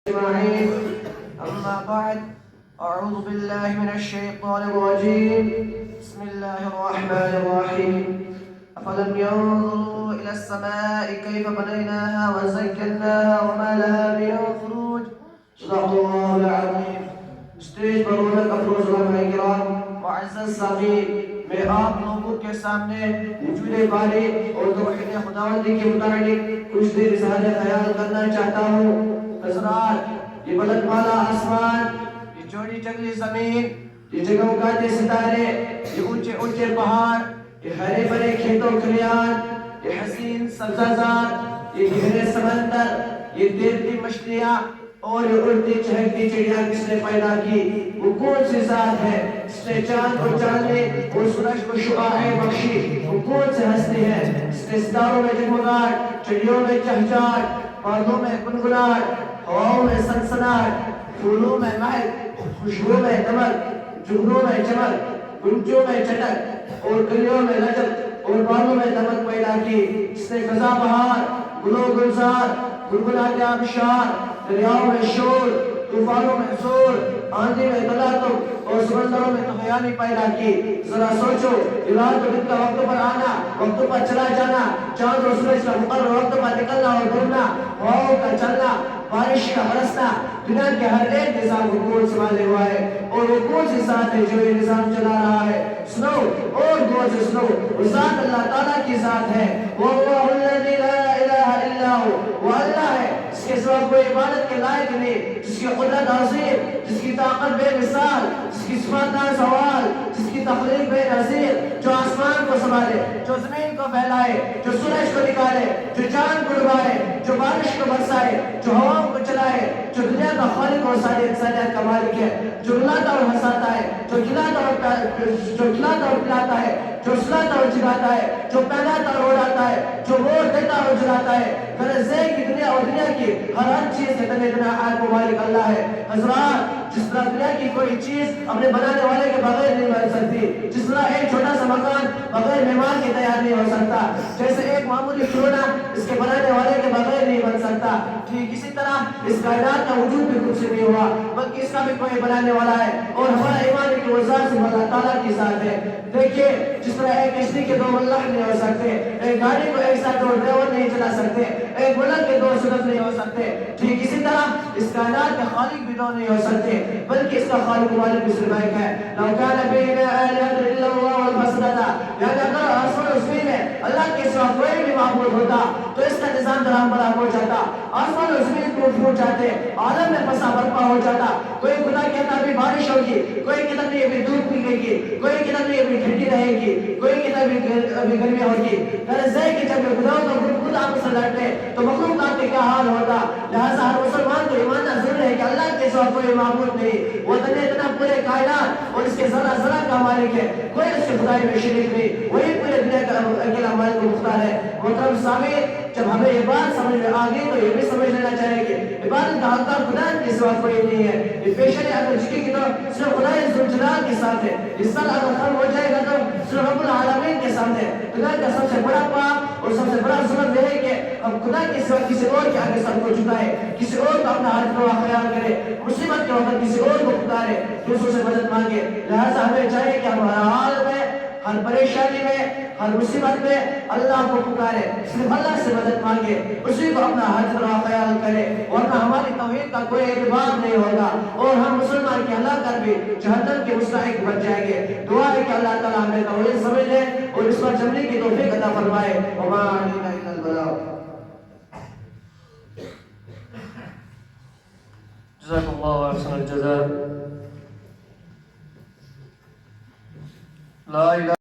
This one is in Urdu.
أجمعين. أما بعد، أعوذ بالله من الشيطان الرجيم. بسم الله الرحمن الرحيم. أفلم ينظروا إلى السماء كيف بنيناها وزيناها وما لها من فروج. صدق الله العظيم. اسٹیج پر رونق افروز علماء کرام، معزز سامعین، میں آپ لوگوں کے سامنے وجود باری اور توحید خداوندی کے متعلق کچھ دیر اظہار خیال کرنا چاہتا ہوں۔ حضرات، یہ بلند بالا آسمان، یہ چوڑی چنگلی زمین، یہ جگمگاتے ستارے، یہ اونچے اونچے پہاڑ، یہ ہرے بھرے کھیتوں کھلیان، یہ حسین سبزہ، یہ گہرے سمندر، یہ تیرتی مچھلیاں اور یہ اڑتی چہکتی چڑیاں کس نے پیدا کی؟ وہ کون سی ذات ہے جس نے چاند کو چاندنے اور سورج کو شعاعیں بخشی؟ وہ کون سے ہستی ہے جس نے ستاروں میں جگمگاہٹ، چڑیوں میں چہچہاٹ، پودوں میں گنگناہٹ، ہواؤں میں سنسناہٹ، پھولوں میں مہک، خوشبو میں دمک، جگنوں میں چمک، گنچوں میں چٹک اور گلیوں میں لچک اور بالوں میں دمک پیدا کی؟ جس نے خزاں بہار، گلو گلزار، گلگلاتے آبشار، دریاؤں میں شور، طوفانوں میں زور، آندھی میں تلاطم اور سمندروں میں طغیانی پیدا کی؟ ذرا سوچو، رات و دن کا وقت پر آنا، وقت پر چلا جانا، چاند اور سورج کا مقرر وقت پر نکلنا اور گھومنا، ہواؤں کا چلنا، بارش کا برسنا، دنیا کے ہر ایک نظام کو کون سنبھالے ہوا ہے؟ اور وہ کون سی ذات ہے جو یہ نظام چلا رہا ہے؟ سنو اور غور سے سنو، وہ ذات اللہ تعالیٰ کی ذات ہے۔ وَاللَّهُ الَّذِي لَا إِلَهَ إِلَّا هُوَ، وہ اللہ ہے جس کے سوا کوئی عبادت کے لائق نہیں، جس کی قدرت عظیم، جس کی طاقت بے مثال، جس کی صفات لازوال، جس کی تخلیق بے نظیر، جو آسمان کو سنبھالے، جو زمین کو پھیلائے، جو سورج کو نکالے، جو چاند کو ڈبائے، جو بارش کو برسائے، جو ہواؤں کو چلائے، جو دنیا کا خالق اور ساری انسانیت کا مالک ہے، جو رلاتا اور ہنساتا ہے، جو کھلاتا اور پلاتا ہے، جو سلاتا اور جگاتا ہے، جو پہناتا اور اڑاتا ہے، جو ووٹ دیتا اور جلاتا ہے۔ غرضے کی دنیا اور دنیا کی ہر چیز کے تمہیں اتنا حال کو مالک اللہ ہے۔ حضرات، جس طرح دنیا کی کوئی چیز اپنے بنانے والے کے بغیر نہیں بن سکتی، جس طرح ایک چھوٹا سا مکان بغیر مہمان کے تیار نہیں ہو سکتا، جیسے ایک معمولی کھلونا اس کے بنانے والے کے بغیر نہیں بن سکتا، ٹھیک اسی طرح اس کائنات کا وجود بھی خود سے نہیں ہوا، بلکہ اس کا بھی کوئی بنانے والا ہے۔ اور ہمارا ایمان ہے کہ وہ ذات سے اللہ تعالیٰ کی ذات ہے۔ دیکھیے، جس طرح ایک کشتی کے دو ملح نہیں ہو سکتے، ایک گاڑی کو ایک ساتھ دو ڈرائیور نہیں چلا سکتے، ایک ملک کے دو سدف نہیں ہو سکتے، ٹھیک اسی طرح اس کائنات کے خالق بھی دو نہیں ہو سکتے، بلکہ اس کا خالق و مالک بھی صرف ایک ہے۔ لو کان بین آلہۃ الا اللہ لفسدتا، یعنی اگر آسمان و زمین میں اللہ کے سوا کوئی بھی معبود ہوتا تو اس کا نظام درہم برہم ہو جاتا، آسمان و زمین ٹوٹ پھوٹ جاتے، عالم میں پسا برپا ہو جاتا۔ کوئی خدا کہتا ابھی بارش ہوگی، کوئی کہتا نہیں ابھی دھوپ نکلے گی، کوئی کہتا نہیں ابھی ٹھنڈی رہے گی، کوئی کہتا ابھی گرمی ہوگی۔ غرض ہے کہ جب خداؤں کا خود آپ سے لڑتے تو مخلوقات کے کیا حال ہوتا؟ لہٰذا ہر مسلمان کو ایماننا ضروری ہے کہ اللہ کے سوا کوئی معبود نہیں، وہ اتنا پورے کائنات اور اس کے ذرہ ذرہ کا مالک ہے، کوئی اس کے خدائی میں شریک نہیں، وہی پورے دنیا کا اکیلا مالک و مختار ہے۔ محترم سامعین، جب ہمیں یہ بات سمجھ میں آ گئی تو یہ بھی سمجھ لینا چاہیے کہ عبادت کا حقدار خدا کے سوا کوئی نہیں ہے۔ یہ پیشن اگر جکی کی تو صرف خدای ذوالجلال کے ساتھ ہے، اس سال اگر ختم ہو جائے گا تو صرف رب العالمین کے ساتھ ہے۔ خدا کا سب سے بڑا پاپ اور سب سے بڑا ظلم یہ ہے کہ ہم خدا کے سوا کسی اور کے آگے سب کو جھکائے، کسی اور کو اپنا حاجت روا خیال کرے، مصیبت کے وقت کسی اور کو پکارے، دوسروں سے مدد مانگے۔ لہٰذا ہمیں چاہیے کہ ہم ہر حال میں، ہر پریشانی میں، ہر مصیبت میں اللہ کو پکارے، صرف اللہ سے مدد مانگے، اسی کو اپنا حاجت روا خیال کرے، ورنہ ہماری توحید کا کوئی اعتبار نہیں ہوگا اور ہم مسلمان کی ہلاکت بھی جہنم کے مستحق بن جائیں گے۔ دعا ہے کہ اللہ تعالیٰ ہمیں توحید سمجھ لے اور اس پر چلنے کی توفیق عطا فرمائے۔ وما علینا الا البلاغ۔ جزاک اللہ احسن الجزاء۔ لا الہ